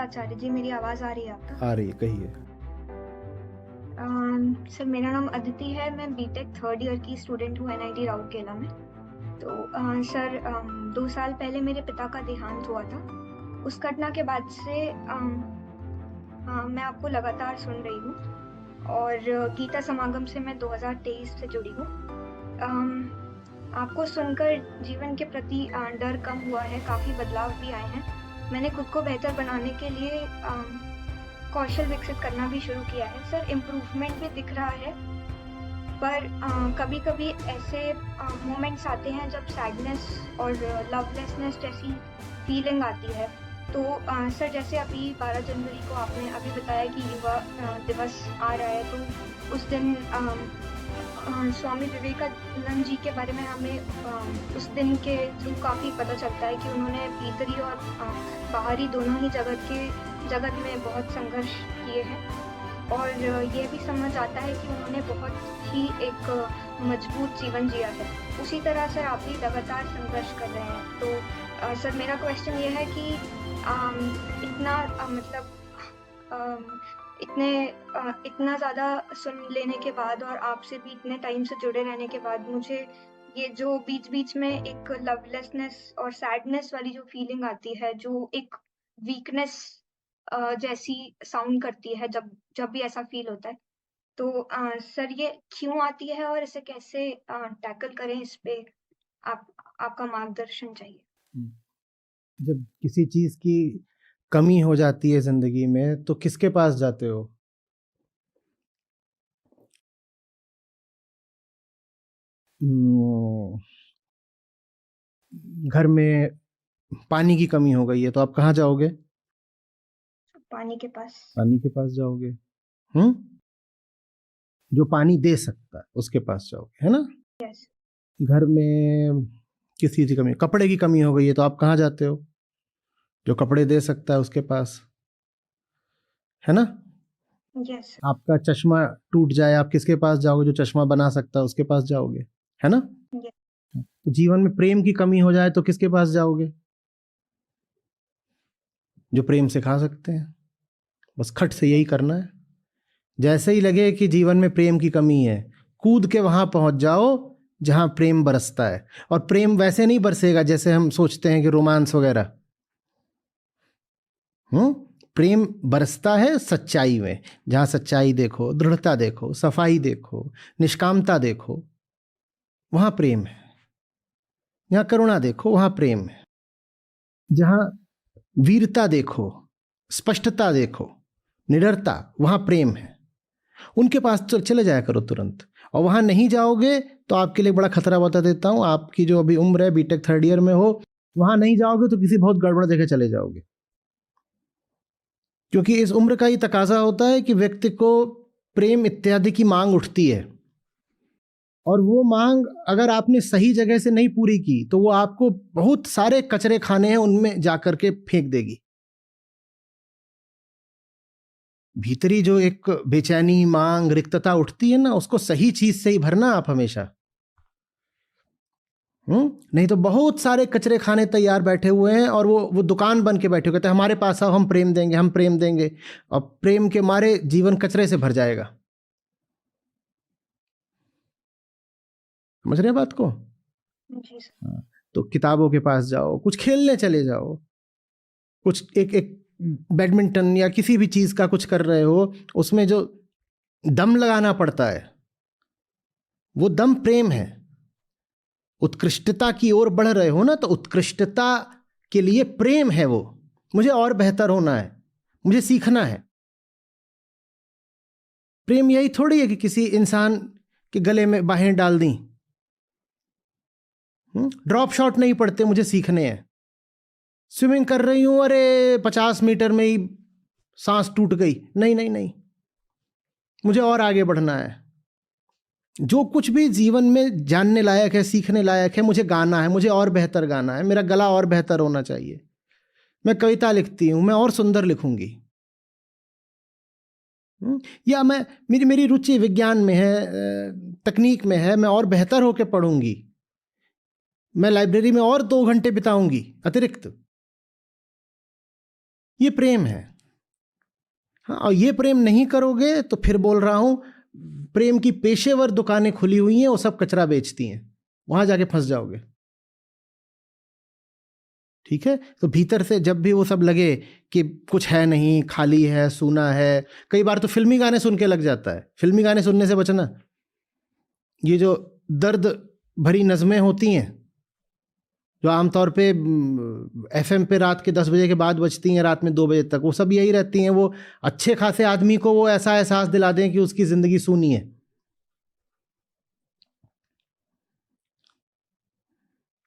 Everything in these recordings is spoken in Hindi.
आचार्य जी, मेरी आवाज़ आ रही है आपको? आ रही है, कहिए। सर, मेरा नाम अदिति है, मैं बीटेक थर्ड ईयर की स्टूडेंट हूँ एनआईटी राउरकेला में। तो सर, 2 साल पहले मेरे पिता का देहांत हुआ था। उस घटना के बाद से मैं आपको लगातार सुन रही हूँ और गीता समागम से मैं 2023 से जुड़ी हूँ। आपको सुनकर जीवन के प्रति डर कम हुआ है, काफ़ी बदलाव भी आए हैं। मैंने खुद को बेहतर बनाने के लिए कौशल विकसित करना भी शुरू किया है। सर, इम्प्रूवमेंट भी दिख रहा है, पर कभी-कभी ऐसे मोमेंट्स आते हैं जब सैडनेस और लवलेसनेस जैसी फीलिंग आती है। तो सर, जैसे अभी 12 जनवरी को आपने अभी बताया कि युवा दिवस आ रहा है, तो उस दिन स्वामी विवेकानंद जी के बारे में हमें उस दिन के थ्रू काफ़ी पता चलता है कि उन्होंने भीतरी और बाहरी दोनों ही जगत में बहुत संघर्ष किए हैं और ये भी समझ आता है कि उन्होंने बहुत ही एक मजबूत जीवन जिया है। उसी तरह सर, आप भी लगातार संघर्ष कर रहे हैं। तो सर, मेरा क्वेश्चन ये है कि इतना इतना ज़्यादा सुन लेने के बाद और आपसे भी इतने टाइम से जुड़े रहने के बाद मुझे ये जो बीच-बीच में एक लवलेसनेस और सैडनेस वाली जो फीलिंग आती है, जो एक वीकनेस जैसी साउंड करती है जब भी ऐसा फील होता है। तो सर, ये क्यों आती है और इसे कैसे टैकल करें, इस पे आप आपका मार्गदर्शन चाहिए। जब किसी चीज़ की कमी हो जाती है ज़िंदगी में, तो किसके पास जाते हो? घर में पानी की कमी हो गई है, तो आप कहाँ जाओगे? पानी के पास। पानी के पास जाओगे। हुँ? जो पानी दे सकता है, उसके पास जाओगे, है ना? यस। घर में किस चीज़ की कमी, कपड़े की कमी हो गई है, तो आप कहाँ जाते हो? जो कपड़े दे सकता है, उसके पास, है ना? यस। आपका चश्मा टूट जाए, आप किसके पास जाओगे? जो चश्मा बना सकता है, उसके पास जाओगे, है ना? यस। तो जीवन में प्रेम की कमी हो जाए, तो किसके पास जाओगे? जो प्रेम सिखा सकते हैं। बस खट से यही करना है। जैसे ही लगे कि जीवन में प्रेम की कमी है, कूद के वहां पहुंच जाओ जहां प्रेम बरसता है। और प्रेम वैसे नहीं बरसेगा जैसे हम सोचते हैं कि रोमांस वगैरह। प्रेम बरसता है सच्चाई में। जहां सच्चाई देखो, दृढ़ता देखो, सफाई देखो, निष्कामता देखो, वहां प्रेम है। जहां करुणा देखो, वहां प्रेम है। जहां वीरता देखो, स्पष्टता देखो, निडरता, वहां प्रेम है। उनके पास तो चले जाया करो तुरंत। और वहां नहीं जाओगे तो आपके लिए बड़ा खतरा बता देता हूं। आपकी जो अभी उम्र है, बीटेक थर्ड ईयर में हो, वहां नहीं जाओगे तो किसी बहुत गड़बड़ जगह चले जाओगे। क्योंकि इस उम्र का ही तकाजा होता है कि व्यक्ति को प्रेम इत्यादि की मांग उठती है। और वो मांग अगर आपने सही जगह से नहीं पूरी की तो वो आपको बहुत सारे कचरे खाने हैं, उनमें जाकर के फेंक देगी। भीतरी जो एक बेचैनी, मांग, रिक्तता उठती है ना, उसको सही चीज से ही भरना आप हमेशा। नहीं तो बहुत सारे कचरे खाने तैयार बैठे हुए हैं और वो दुकान बन के बैठे हुए, कहते हैं हमारे पास आओ, हम प्रेम देंगे, हम प्रेम देंगे। और प्रेम के मारे जीवन कचरे से भर जाएगा। समझ रहे हैं बात को? जी सर। हाँ, तो किताबों के पास जाओ, कुछ खेलने चले जाओ, कुछ एक बैडमिंटन या किसी भी चीज का कुछ कर रहे हो, उसमें जो दम लगाना पड़ता है वो दम प्रेम है। उत्कृष्टता की ओर बढ़ रहे हो ना, तो उत्कृष्टता के लिए प्रेम है। वो मुझे और बेहतर होना है, मुझे सीखना है। प्रेम यही थोड़ी है कि किसी इंसान के गले में बाहें डाल दी। ड्रॉप शॉट नहीं पड़ते, मुझे सीखने हैं। स्विमिंग कर रही हूं, अरे 50 मीटर में ही सांस टूट गई, नहीं नहीं नहीं, मुझे और आगे बढ़ना है। जो कुछ भी जीवन में जानने लायक है, सीखने लायक है, मुझे गाना है, मुझे और बेहतर गाना है, मेरा गला और बेहतर होना चाहिए। मैं कविता लिखती हूं, मैं और सुंदर लिखूंगी। या मेरी रुचि विज्ञान में है, तकनीक में है, मैं और बेहतर होकर पढ़ूंगी। मैं लाइब्रेरी में और 2 घंटे बिताऊंगी अतिरिक्त। ये प्रेम है। हाँ, और ये प्रेम नहीं करोगे तो फिर बोल रहा हूं, प्रेम की पेशेवर दुकानें खुली हुई हैं, वो सब कचरा बेचती हैं, वहां जाके फंस जाओगे। ठीक है, तो भीतर से जब भी वो सब लगे कि कुछ है नहीं, खाली है, सूना है, कई बार तो फिल्मी गाने सुन के लग जाता है। फिल्मी गाने सुनने से बचना। ये जो दर्द भरी नज़में होती हैं जो आमतौर पे एफएम पे रात के 10 बजे के बाद बजती हैं, रात में 2 बजे तक, वो सब यही रहती हैं। वो अच्छे खासे आदमी को वो ऐसा एहसास दिला दें कि उसकी जिंदगी सूनी है।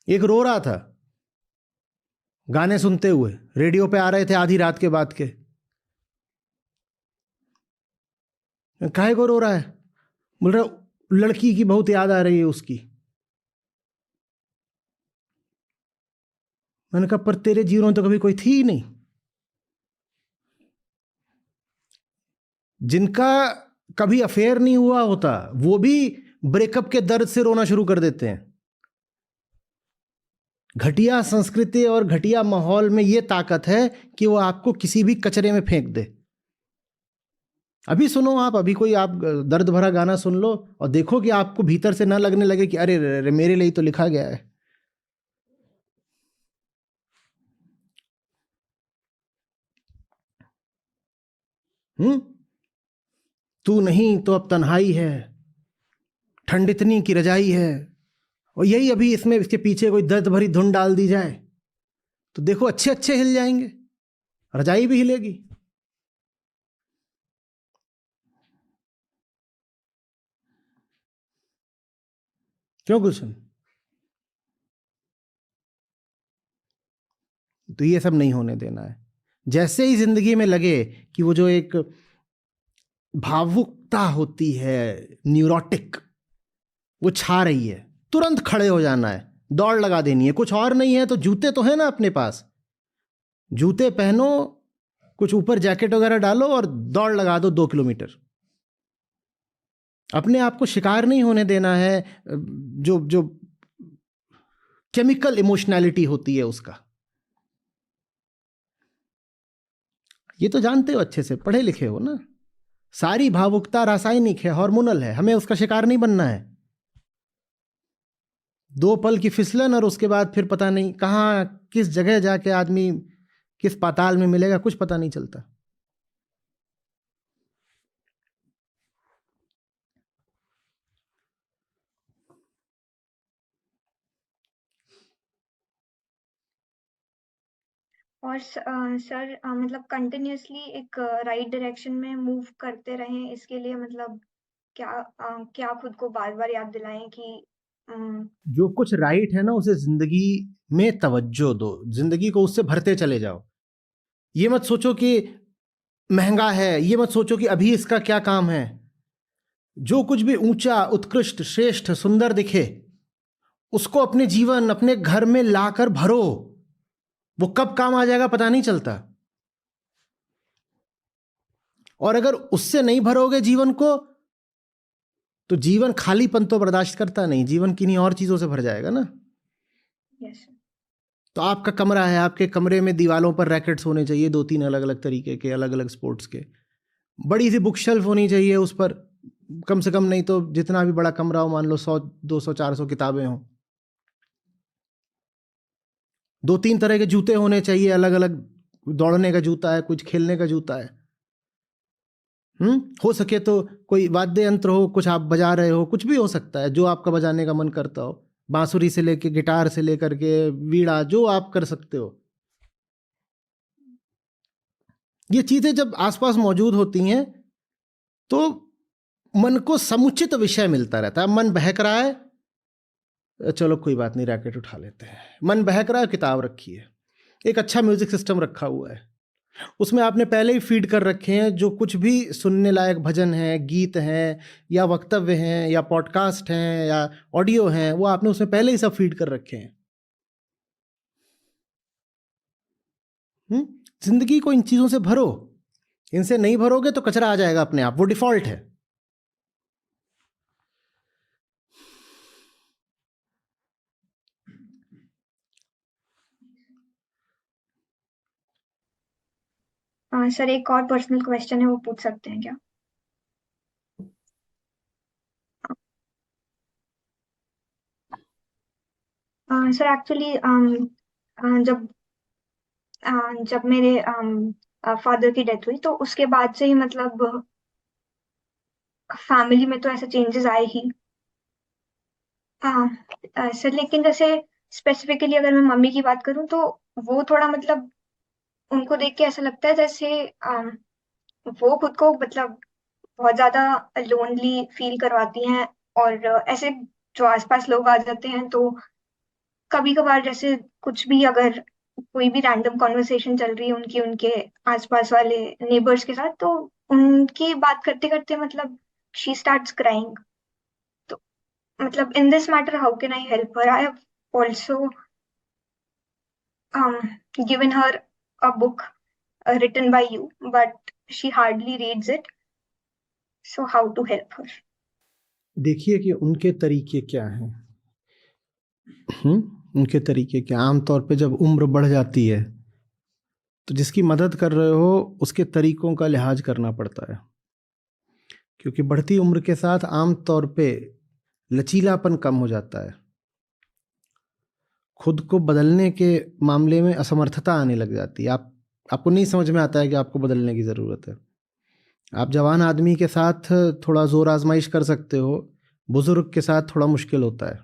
एक रो रहा था गाने सुनते हुए, रेडियो पे आ रहे थे आधी रात के बाद के। काहे को रो रहा है? बोल रहा लड़की की बहुत याद आ रही है उसकी। मैंने कहा पर तेरे जीवन में तो कभी कोई थी ही नहीं। जिनका कभी अफेयर नहीं हुआ होता वो भी ब्रेकअप के दर्द से रोना शुरू कर देते हैं। घटिया संस्कृति और घटिया माहौल में ये ताकत है कि वो आपको किसी भी कचरे में फेंक दे। अभी सुनो आप, अभी कोई आप दर्द भरा गाना सुन लो और देखो कि आपको भीतर से ना लगने लगे कि अरे रे, रे, मेरे लिए तो लिखा गया है। तू नहीं तो अब तन्हाई है, ठंड इतनी की रजाई है। और यही अभी इसमें इसके पीछे कोई दर्द भरी धुन डाल दी जाए तो देखो अच्छे अच्छे हिल जाएंगे, रजाई भी हिलेगी। क्यों गुलशन? तो ये सब नहीं होने देना है। जैसे ही जिंदगी में लगे कि वो जो एक भावुकता होती है, न्यूरोटिक, वो छा रही है, तुरंत खड़े हो जाना है, दौड़ लगा देनी है। कुछ और नहीं है तो जूते तो है ना अपने पास, जूते पहनो, कुछ ऊपर जैकेट वगैरह डालो और दौड़ लगा दो 2 किलोमीटर। अपने आप को शिकार नहीं होने देना है जो जो केमिकल इमोशनैलिटी होती है उसका। ये तो जानते हो, अच्छे से पढ़े लिखे हो ना। सारी भावुकता रासायनिक है, हार्मोनल है, हमें उसका शिकार नहीं बनना है। 2 पल की फिसलन और उसके बाद फिर पता नहीं कहाँ किस जगह जाके आदमी किस पाताल में मिलेगा, कुछ पता नहीं चलता। और सर मतलब कंटिन्यूअसली एक राइट डायरेक्शन में मूव करते रहें, इसके लिए मतलब क्या खुद को बार बार याद दिलाएं कि जो कुछ राइट है ना उसे जिंदगी में तवज्जो दो, जिंदगी को उससे भरते चले जाओ। ये मत सोचो कि महंगा है, ये मत सोचो कि अभी इसका क्या काम है। जो कुछ भी ऊंचा, उत्कृष्ट, श्रेष्ठ, सुंदर दिखे उसको अपने जीवन, अपने घर में लाकर भरो। वो कब काम आ जाएगा पता नहीं चलता। और अगर उससे नहीं भरोगे जीवन को तो जीवन खालीपन तो बर्दाश्त करता नहीं, जीवन किन्हीं और चीजों से भर जाएगा ना। यस। तो आपका कमरा है, आपके कमरे में दीवालों पर रैकेट्स होने चाहिए 2-3 अलग अलग तरीके के, अलग अलग स्पोर्ट्स के। बड़ी सी बुक शेल्फ होनी चाहिए, उस पर कम से कम नहीं तो जितना भी बड़ा कमरा हो, मान लो 100, 200, 400 किताबें हों। 2-3 तरह के जूते होने चाहिए अलग अलग, दौड़ने का जूता है, कुछ खेलने का जूता है। हो सके तो कोई वाद्य यंत्र हो, कुछ आप बजा रहे हो, कुछ भी हो सकता है जो आपका बजाने का मन करता हो, बांसुरी से लेके गिटार से लेकर के वीणा, जो आप कर सकते हो। ये चीजें जब आसपास मौजूद होती हैं तो मन को समुचित विषय मिलता रहता है। मन बहक रहा है, चलो कोई बात नहीं, रैकेट उठा लेते हैं। मन बहक रहा है, किताब रखी है, एक अच्छा म्यूजिक सिस्टम रखा हुआ है, उसमें आपने पहले ही फीड कर रखे हैं जो कुछ भी सुनने लायक भजन है, गीत हैं, या वक्तव्य हैं, या पॉडकास्ट हैं, या ऑडियो हैं, वो आपने उसमें पहले ही सब फीड कर रखे हैं। जिंदगी को इन चीजों से भरो। इनसे नहीं भरोगे तो कचरा आ जाएगा अपने आप, वो डिफॉल्ट है। सर एक और पर्सनल क्वेश्चन है, वो पूछ सकते हैं क्या? सर एक्चुअली जब जब मेरे फादर की डेथ हुई तो उसके बाद से ही मतलब फैमिली में तो ऐसे चेंजेस आए ही। सर लेकिन जैसे स्पेसिफिकली अगर मैं मम्मी की बात करूं तो वो थोड़ा मतलब उनको देख के ऐसा लगता है जैसे वो खुद को मतलब बहुत ज्यादा लोनली फील करवाती हैं। और ऐसे जो आसपास लोग आ जाते हैं तो कभी कभार जैसे कुछ भी अगर कोई भी रैंडम कॉन्वर्सेशन चल रही है उनकी उनके आसपास वाले नेबर्स के साथ, तो उनकी बात करते करते मतलब शी स्टार्ट्स क्राइंग। तो मतलब in this matter how can I help her? I have also given her a book written by you, but she hardly reads it. So how to help her? देखिए कि उनके तरीके क्या हैं। उनके तरीके क्या, आमतौर पे जब उम्र बढ़ जाती है तो जिसकी मदद कर रहे हो उसके तरीकों का लिहाज करना पड़ता है, क्योंकि बढ़ती उम्र के साथ आम तौर पे लचीलापन कम हो जाता है। खुद को बदलने के मामले में असमर्थता आने लग जाती है। आपको नहीं समझ में आता है कि आपको बदलने की ज़रूरत है। आप जवान आदमी के साथ थोड़ा ज़ोर आजमाइश कर सकते हो, बुज़ुर्ग के साथ थोड़ा मुश्किल होता है।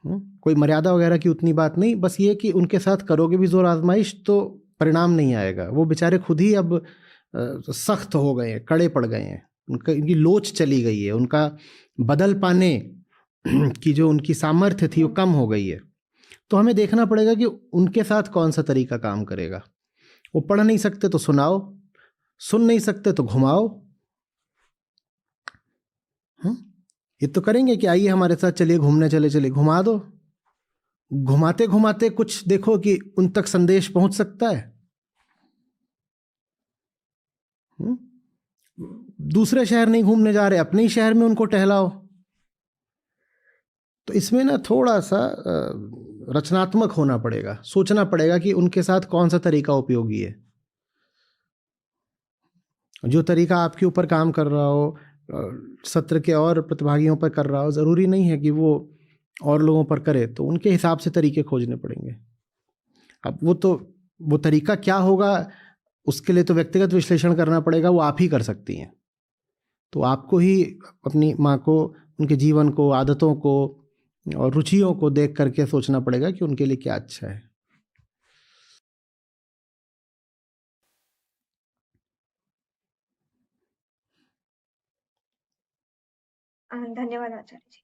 कोई मर्यादा वगैरह की उतनी बात नहीं, बस ये कि उनके साथ करोगे भी ज़ोर आजमाइश तो परिणाम नहीं आएगा। वो बेचारे खुद ही अब सख्त हो गए हैं, कड़े पड़ गए हैं, इनकी लोच चली गई है, उनका बदल पाने की जो उनकी सामर्थ्य थी वो कम हो गई है। तो हमें देखना पड़ेगा कि उनके साथ कौन सा तरीका काम करेगा। वो पढ़ नहीं सकते तो सुनाओ, सुन नहीं सकते तो घुमाओ। ये तो करेंगे कि आइए हमारे साथ चलिए घूमने, चले चले घुमा दो। घुमाते घुमाते कुछ देखो कि उन तक संदेश पहुंच सकता है। दूसरे शहर नहीं घूमने जा रहे, अपने ही शहर में उनको टहलाओ। तो इसमें ना थोड़ा सा रचनात्मक होना पड़ेगा, सोचना पड़ेगा कि उनके साथ कौन सा तरीका उपयोगी है। जो तरीका आपके ऊपर काम कर रहा हो, सत्र के और प्रतिभागियों पर कर रहा हो, ज़रूरी नहीं है कि वो और लोगों पर करे, तो उनके हिसाब से तरीके खोजने पड़ेंगे। अब वो तरीका क्या होगा, उसके लिए तो व्यक्तिगत विश्लेषण करना पड़ेगा, वो आप ही कर सकती हैं। तो आपको ही अपनी माँ को, उनके जीवन को, आदतों को और रुचियों को देख करके सोचना पड़ेगा कि उनके लिए क्या अच्छा है। धन्यवाद आचार्य जी।